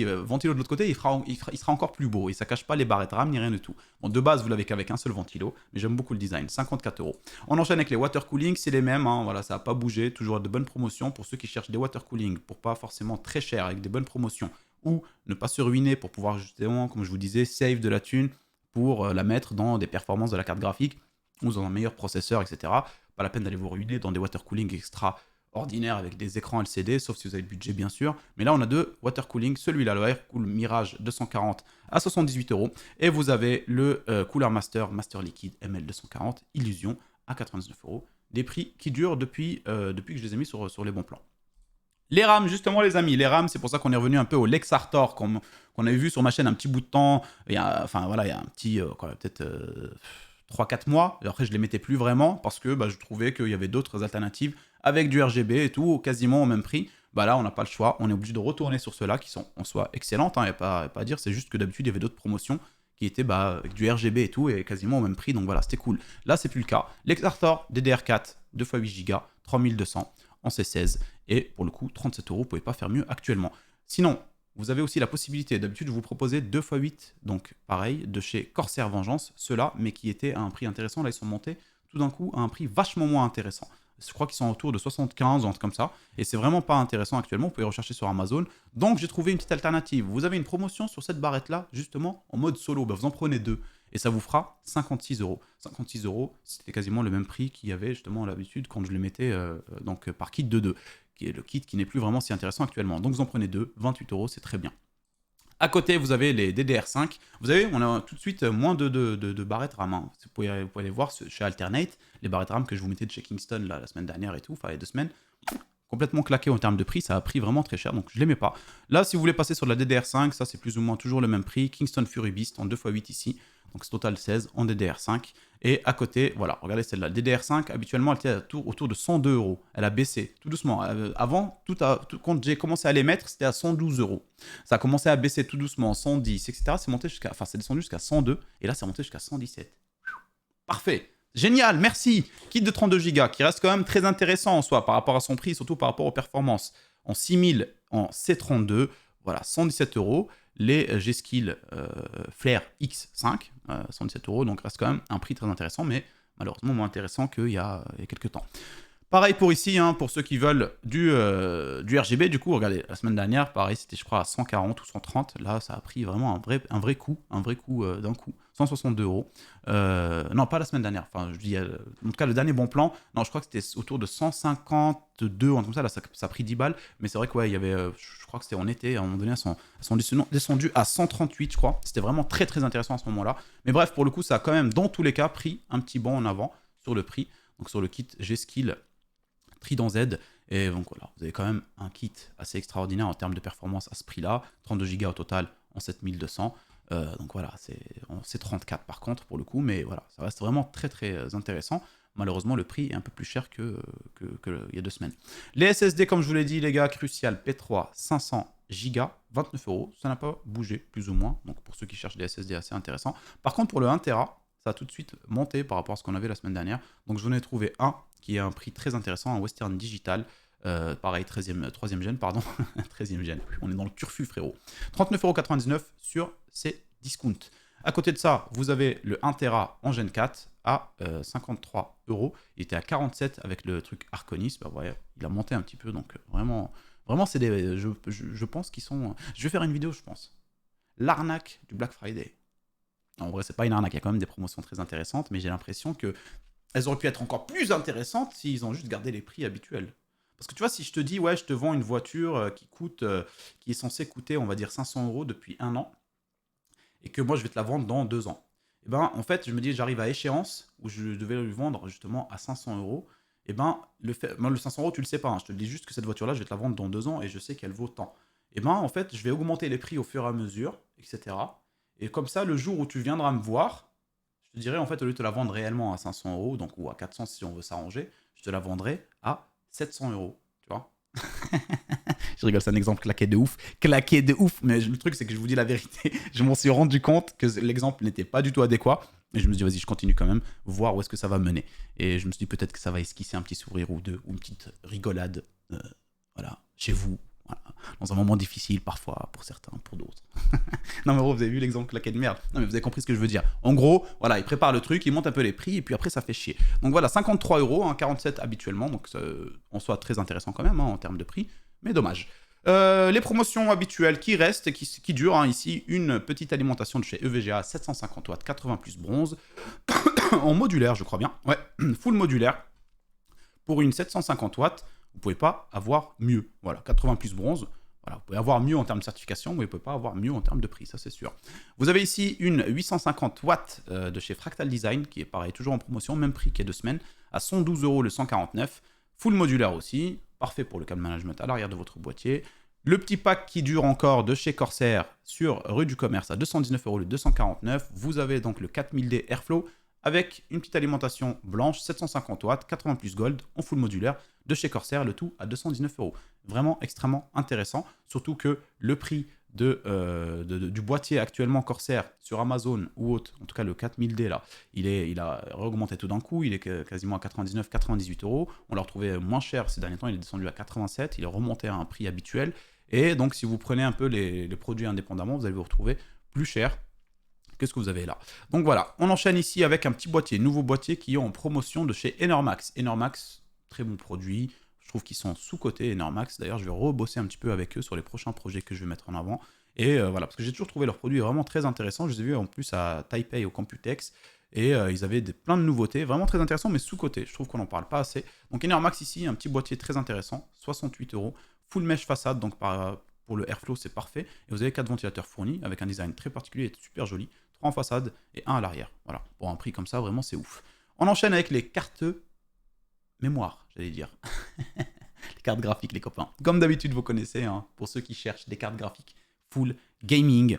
A: ventilo de l'autre côté, il sera encore plus beau. Et ça cache pas les barrettes RAM ni rien du tout. Bon, de base, vous l'avez qu'avec un seul ventilo, mais j'aime beaucoup le design. 54 €. On enchaîne avec les water cooling, c'est les mêmes, hein, voilà, ça n'a pas bougé. Toujours de bonnes promotions pour ceux qui cherchent des water cooling pour pas forcément très cher, avec des bonnes promotions, ou ne pas se ruiner pour pouvoir justement, comme je vous disais, save de la thune pour la mettre dans des performances de la carte graphique ou dans un meilleur processeur, etc. Pas la peine d'aller vous ruiner dans des water cooling extraordinaires avec des écrans LCD, sauf si vous avez le budget bien sûr. Mais là on a deux water cooling, celui-là, le Aircool Mirage 240 à 78 €, et vous avez le Cooler Master Liquide ML240 Illusion à 99 €. Des prix qui durent depuis que je les ai mis sur les bons plans. Les RAM, justement, les amis, les RAM, c'est pour ça qu'on est revenu un peu au Lex Arthur, qu'on avait vu sur ma chaîne un petit bout de temps, il y a un petit, peut-être 3-4 mois. Et après, je les mettais plus vraiment parce que je trouvais qu'il y avait d'autres alternatives avec du RGB et tout, quasiment au même prix. Là, on n'a pas le choix, on est obligé de retourner sur ceux-là qui sont en soi excellentes, il n'y a pas à dire, c'est juste que d'habitude, il y avait d'autres promotions qui étaient avec du RGB et tout, et quasiment au même prix, donc voilà, c'était cool. Là, c'est plus le cas. Lex Arthur DDR4, 2x8 Go, 3200 en C16, et pour le coup, 37 €, vous pouvez pas faire mieux actuellement. Sinon, vous avez aussi la possibilité, d'habitude, je vous proposais 2x8, donc pareil, de chez Corsair Vengeance, ceux-là, mais qui étaient à un prix intéressant. Là, ils sont montés tout d'un coup à un prix vachement moins intéressant. Je crois qu'ils sont autour de 75, ou un truc comme ça, et c'est vraiment pas intéressant actuellement. Vous pouvez rechercher sur Amazon. Donc, j'ai trouvé une petite alternative. Vous avez une promotion sur cette barrette-là, justement, en mode solo. Vous en prenez deux, et ça vous fera 56 €. 56 €, c'était quasiment le même prix qu'il y avait justement à l'habitude quand je les mettais par kit de 2, qui est le kit qui n'est plus vraiment si intéressant actuellement. Donc vous en prenez deux, 28 €, c'est très bien. À côté, vous avez les DDR5. Vous avez, on a tout de suite moins de barrettes RAM. Hein. Vous pouvez aller voir chez Alternate, les barrettes RAM que je vous mettais de chez Kingston la semaine dernière et tout, il y a 2 semaines. Complètement claqué en termes de prix, ça a pris vraiment très cher, donc je ne les mets pas. Là, si vous voulez passer sur de la DDR5, ça c'est plus ou moins toujours le même prix. Kingston Fury Beast en 2x8 ici, donc c'est total 16 en DDR5. Et à côté, voilà, regardez celle-là. DDR5, habituellement, elle était autour de 102 €. Elle a baissé tout doucement. Avant, quand j'ai commencé à les mettre, c'était à 112 €. Ça a commencé à baisser tout doucement, 110, etc. C'est descendu jusqu'à 102, et là, c'est monté jusqu'à 117. Parfait. Génial, merci. Kit de 32 Go qui reste quand même très intéressant en soi par rapport à son prix, surtout par rapport aux performances. En 6000 en C32, voilà, 117 €. Les G-Skill Flare X5, 117 €, donc reste quand même un prix très intéressant, mais malheureusement moins intéressant qu'il y a quelques temps. Pareil pour ici, hein, pour ceux qui veulent du RGB, du coup, regardez, la semaine dernière, pareil, c'était je crois à 140 ou 130, là ça a pris vraiment un vrai coup d'un coup, 162 €. Non, pas la semaine dernière, enfin je dis, en tout cas le dernier bon plan, non, je crois que c'était autour de 152, comme ça, là ça a pris 10 balles, mais c'est vrai que ouais, il y avait, je crois que c'était en été, à un moment donné, elles sont descendues à 138, je crois, c'était vraiment très très intéressant à ce moment-là, mais bref, pour le coup, ça a quand même, dans tous les cas, pris un petit bond en avant sur le prix, donc sur le kit G-Skill Trident Z, et donc voilà, vous avez quand même un kit assez extraordinaire en termes de performance à ce prix-là, 32 Go au total en 7200, donc voilà, c'est 34 par contre pour le coup, mais voilà, ça reste vraiment très très intéressant. Malheureusement, le prix est un peu plus cher qu'il y a 2 semaines. Les SSD, comme je vous l'ai dit, les gars, Crucial P3 500 Go, 29 €, ça n'a pas bougé, plus ou moins, donc pour ceux qui cherchent des SSD assez intéressants. Par contre, pour le 1 Tera, ça a tout de suite monté par rapport à ce qu'on avait la semaine dernière, donc je venais de trouver un qui est un prix très intéressant, un Western Digital, pareil, 3e gène, pardon, 13e gène, on est dans le turfu frérot, 39,99 € sur ces discounts. À côté de ça, vous avez le 1 Tera en Gen 4 à 53 €, il était à 47 avec le truc Arconis, ouais, il a monté un petit peu, donc vraiment c'est des, je pense qu'ils sont, je vais faire une vidéo, je pense, l'arnaque du Black Friday. En vrai, c'est pas une arnaque, il y a quand même des promotions très intéressantes, mais j'ai l'impression que elles auraient pu être encore plus intéressantes s'ils ont juste gardé les prix habituels. Parce que tu vois, si je te dis, ouais, je te vends une voiture qui est censée coûter, on va dire, 500 euros depuis un an, et que moi, je vais te la vendre dans 2 ans. Et ben, en fait, je me dis, j'arrive à échéance où je devais lui vendre justement à 500 euros. Et ben, moi, le 500 euros, tu le sais pas, hein. Je te dis juste que cette voiture-là, je vais te la vendre dans 2 ans et je sais qu'elle vaut tant. Et ben, en fait, je vais augmenter les prix au fur et à mesure, etc. Et comme ça, le jour où tu viendras me voir, je te dirais, en fait, au lieu de te la vendre réellement à 500 euros, donc ou à 400 si on veut s'arranger, je te la vendrai à 700 euros. Tu vois. Je rigole, c'est un exemple claqué de ouf. Claqué de ouf. Mais le truc, c'est que je vous dis la vérité. Je m'en suis rendu compte que l'exemple n'était pas du tout adéquat. Et je me suis dit, vas-y, je continue quand même, voir où est-ce que ça va mener. Et je me suis dit, peut-être que ça va esquisser un petit sourire ou deux, ou une petite rigolade, voilà, chez vous. Voilà. Dans un moment difficile, parfois, pour certains, pour d'autres. Non, mais gros, vous avez vu l'exemple claqué de merde. Non, mais vous avez compris ce que je veux dire. En gros, voilà, il prépare le truc, il monte un peu les prix, et puis après, ça fait chier. Donc voilà, 53 euros, hein, 47 habituellement. Donc, en soit très intéressant quand même, hein, en termes de prix. Mais dommage. Les promotions habituelles qui restent et qui durent, hein, ici, une petite alimentation de chez EVGA, 750 watts, 80 plus bronze, en modulaire, je crois bien. Ouais, full modulaire. Pour une 750 watts, vous pouvez pas avoir mieux. Voilà, 80 plus bronze. Voilà, vous pouvez avoir mieux en termes de certification, mais vous ne pouvez pas avoir mieux en termes de prix, ça c'est sûr. Vous avez ici une 850 watts de chez Fractal Design, qui est pareil, toujours en promotion, même prix qu'il y a 2 semaines, à 112 euros le 149. Full modulaire aussi, parfait pour le câble management à l'arrière de votre boîtier. Le petit pack qui dure encore de chez Corsair sur rue du Commerce à 219 euros le 249. Vous avez donc le 4000D Airflow avec une petite alimentation blanche, 750 watts, 80 plus gold, en full modulaire, de chez Corsair, le tout à 219 euros. Vraiment extrêmement intéressant, surtout que le prix du boîtier actuellement Corsair sur Amazon ou autre, en tout cas le 4000D là, il a augmenté tout d'un coup, il est quasiment à 99-98 euros. On l'a retrouvé moins cher ces derniers temps, il est descendu à 87, il est remonté à un prix habituel. Et donc si vous prenez un peu les produits indépendamment, vous allez vous retrouver plus cher. Qu'est-ce que vous avez là? Donc voilà, on enchaîne ici avec un petit boîtier, nouveau boîtier qui est en promotion de chez Enermax. Enermax, très bon produit. Je trouve qu'ils sont sous-cotés, Enermax. D'ailleurs, je vais rebosser un petit peu avec eux sur les prochains projets que je vais mettre en avant. Et voilà, parce que j'ai toujours trouvé leurs produits vraiment très intéressants. Je les ai vus en plus à Taipei, au Computex. Et ils avaient plein de nouveautés, vraiment très intéressants, mais sous-cotés. Je trouve qu'on n'en parle pas assez. Donc Enermax ici, un petit boîtier très intéressant, 68 euros. Full mesh façade, donc pour le Airflow, c'est parfait. Et vous avez 4 ventilateurs fournis avec un design très particulier et super joli. 3 en façade et 1 à l'arrière. Voilà, pour un prix comme ça, vraiment, c'est ouf. On enchaîne avec les cartes mémoire, j'allais dire. Les cartes graphiques, les copains. Comme d'habitude, vous connaissez, hein, pour ceux qui cherchent des cartes graphiques full gaming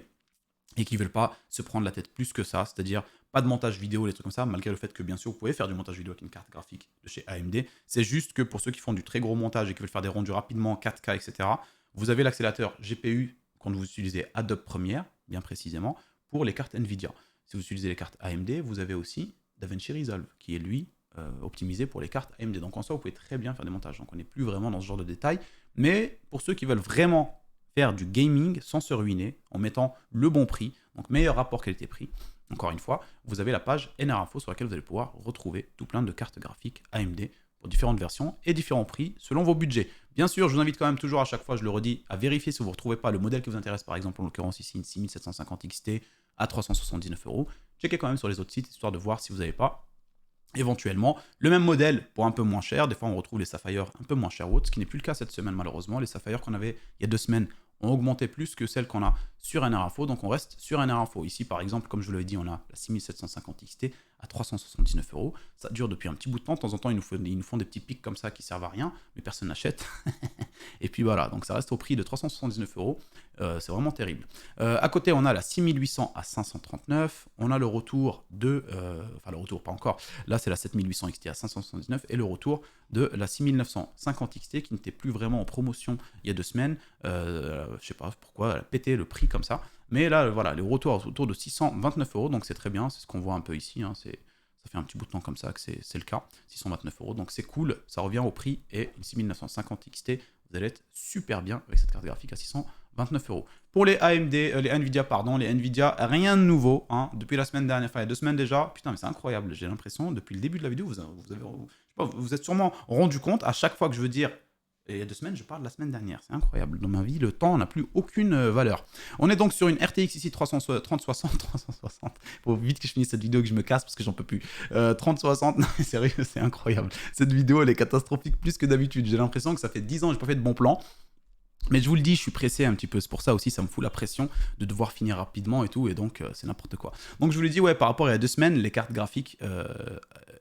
A: et qui ne veulent pas se prendre la tête plus que ça, c'est-à-dire pas de montage vidéo, les trucs comme ça, malgré le fait que bien sûr vous pouvez faire du montage vidéo avec une carte graphique de chez AMD. C'est juste que pour ceux qui font du très gros montage et qui veulent faire des rendus rapidement en 4K, etc., vous avez l'accélérateur GPU quand vous utilisez Adobe Premiere, bien précisément, pour les cartes Nvidia. Si vous utilisez les cartes AMD, vous avez aussi DaVinci Resolve, qui est lui optimisé pour les cartes AMD. Donc en soi, vous pouvez très bien faire des montages. Donc on n'est plus vraiment dans ce genre de détails. Mais pour ceux qui veulent vraiment faire du gaming sans se ruiner, en mettant le bon prix, donc meilleur rapport qualité-prix, encore une fois, vous avez la page NRinfo sur laquelle vous allez pouvoir retrouver tout plein de cartes graphiques AMD pour différentes versions et différents prix selon vos budgets. Bien sûr, je vous invite quand même toujours à chaque fois, je le redis, à vérifier si vous ne retrouvez pas le modèle qui vous intéresse, par exemple en l'occurrence ici une 6750 XT à 379 euros. Checkez quand même sur les autres sites histoire de voir si vous n'avez pas éventuellement le même modèle pour un peu moins cher. Des fois on retrouve les Sapphire un peu moins cher ou autre, ce qui n'est plus le cas cette semaine malheureusement. Les Sapphire qu'on avait il y a 2 semaines ont augmenté plus que celles qu'on a sur NRinfo, donc on reste sur NRinfo. Ici par exemple, comme je vous l'avais dit, on a la 6750 XT à 379 euros. Ça dure depuis un petit bout de temps en temps ils nous font des petits pics comme ça qui servent à rien, mais personne n'achète. Et puis voilà, donc ça reste au prix de 379 euros. C'est vraiment terrible. À côté, on a la 6800 à 539. On a le retour de... enfin, le retour, pas encore. Là, c'est la 7800 XT à 579. Et le retour de la 6950 XT qui n'était plus vraiment en promotion il y a 2 semaines. Je sais pas pourquoi, elle a pété le prix comme ça. Mais là, voilà, le retour autour de 629 euros. Donc c'est très bien, c'est ce qu'on voit un peu ici. Hein, ça fait un petit bout de temps comme ça que c'est le cas. 629 euros. Donc c'est cool, ça revient au prix. Et une 6950 XT, vous allez être super bien avec cette carte graphique à 629 euros. Pour les AMD, les Nvidia, rien de nouveau. Hein, depuis la semaine dernière, enfin il y a 2 semaines déjà. Putain, mais c'est incroyable. J'ai l'impression, depuis le début de la vidéo, vous êtes sûrement rendu compte, à chaque fois que je veux dire Et il y a 2 semaines, je parle de la semaine dernière. C'est incroyable. Dans ma vie, le temps n'a plus aucune valeur. On est donc sur une RTX ici 3060. 360. Faut vite que je finisse cette vidéo, que je me casse parce que j'en peux plus. 3060, non, sérieux, c'est incroyable. Cette vidéo, elle est catastrophique plus que d'habitude. J'ai l'impression que ça fait 10 ans que j'ai pas fait de bon plan. Mais je vous le dis, je suis pressé un petit peu. C'est pour ça aussi, ça me fout la pression de devoir finir rapidement et tout. Et donc, c'est n'importe quoi. Donc, je vous l'ai dit, ouais, par rapport à il y a 2 semaines, les cartes graphiques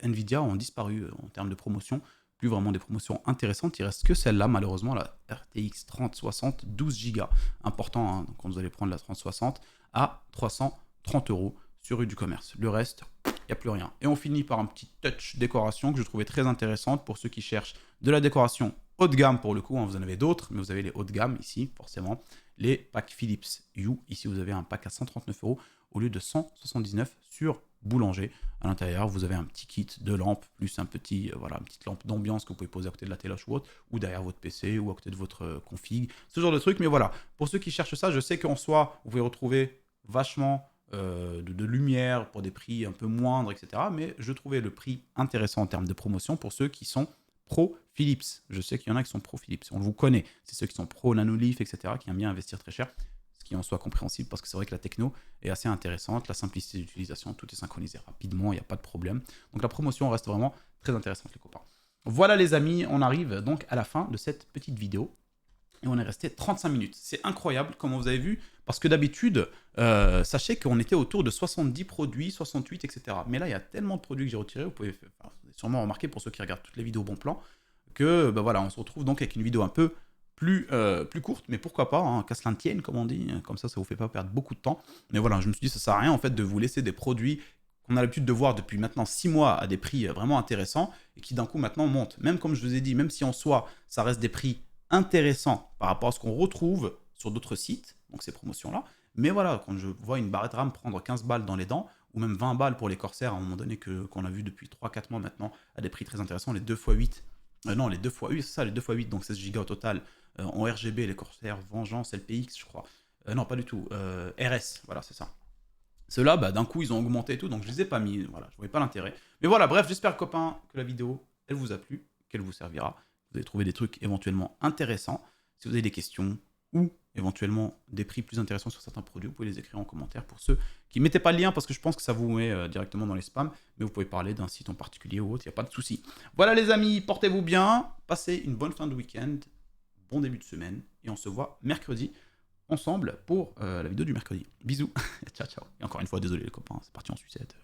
A: Nvidia ont disparu en termes de promotion. Plus vraiment des promotions intéressantes. Il reste que celle-là, malheureusement, la RTX 3060, 12 Go. Important, hein, quand vous allez prendre la 3060, à 330 € sur rue du commerce. Le reste, il n'y a plus rien. Et on finit par un petit touch décoration que je trouvais très intéressante pour ceux qui cherchent de la décoration haut de gamme pour le coup, hein, vous en avez d'autres, mais vous avez les hauts de gamme ici, forcément. Les packs Philips Hue, ici vous avez un pack à 139 € au lieu de 179 sur Boulanger. À l'intérieur, vous avez un petit kit de lampes, plus un petit, voilà, une petite lampe d'ambiance que vous pouvez poser à côté de la téloche ou autre, ou derrière votre PC, ou à côté de votre config, ce genre de truc. Mais voilà, pour ceux qui cherchent ça, je sais qu'en soi, vous pouvez retrouver vachement de lumière pour des prix un peu moindres, etc. Mais je trouvais le prix intéressant en termes de promotion pour ceux qui sont pro Philips. Je sais qu'il y en a qui sont pro Philips. On vous connaît. C'est ceux qui sont pro Nanolith, etc., qui aiment bien investir très cher. Ce qui en soit compréhensible parce que c'est vrai que la techno est assez intéressante. La simplicité d'utilisation, tout est synchronisé rapidement, il n'y a pas de problème. Donc la promotion reste vraiment très intéressante, les copains. Voilà, les amis, on arrive donc à la fin de cette petite vidéo. Et on est resté 35 minutes. C'est incroyable, comme vous avez vu, parce que d'habitude, sachez qu'on était autour de 70 produits, 68, etc. Mais là, il y a tellement de produits que j'ai retirés, vous pouvez sûrement remarquer pour ceux qui regardent toutes les vidéos bon plan, que bah voilà, on se retrouve donc avec une vidéo un peu plus courte, mais pourquoi pas, hein, qu'à cela ne tienne, comme on dit, comme ça vous fait pas perdre beaucoup de temps. Mais voilà, je me suis dit, ça sert à rien en fait de vous laisser des produits qu'on a l'habitude de voir depuis maintenant 6 mois à des prix vraiment intéressants, et qui d'un coup maintenant montent. Même comme je vous ai dit, même si en soi, ça reste des prix intéressant par rapport à ce qu'on retrouve sur d'autres sites, donc ces promotions-là. Mais voilà, quand je vois une barrette RAM prendre 15 balles dans les dents, ou même 20 balles pour les Corsair, à un moment donné qu'on a vu depuis 3-4 mois maintenant, à des prix très intéressants, les 2x8, non, les 2x8, c'est ça, les 2x8, donc 16 Go au total, en RGB, les Corsair, Vengeance, LPX, je crois. Non, pas du tout, RS, voilà, c'est ça. Ceux-là, bah, d'un coup, ils ont augmenté et tout, donc je les ai pas mis, voilà, je voyais pas l'intérêt. Mais voilà, bref, j'espère, copains, que la vidéo, elle vous a plu, qu'elle vous servira. Vous allez trouver des trucs éventuellement intéressants. Si vous avez des questions ou éventuellement des prix plus intéressants sur certains produits, vous pouvez les écrire en commentaire pour ceux qui ne mettaient pas le lien parce que je pense que ça vous met directement dans les spams, mais vous pouvez parler d'un site en particulier ou autre, il n'y a pas de souci. Voilà, les amis, portez-vous bien, passez une bonne fin de week-end, bon début de semaine, et on se voit mercredi ensemble pour la vidéo du mercredi. Bisous, ciao ciao. Et encore une fois, désolé les copains, c'est parti en sucette.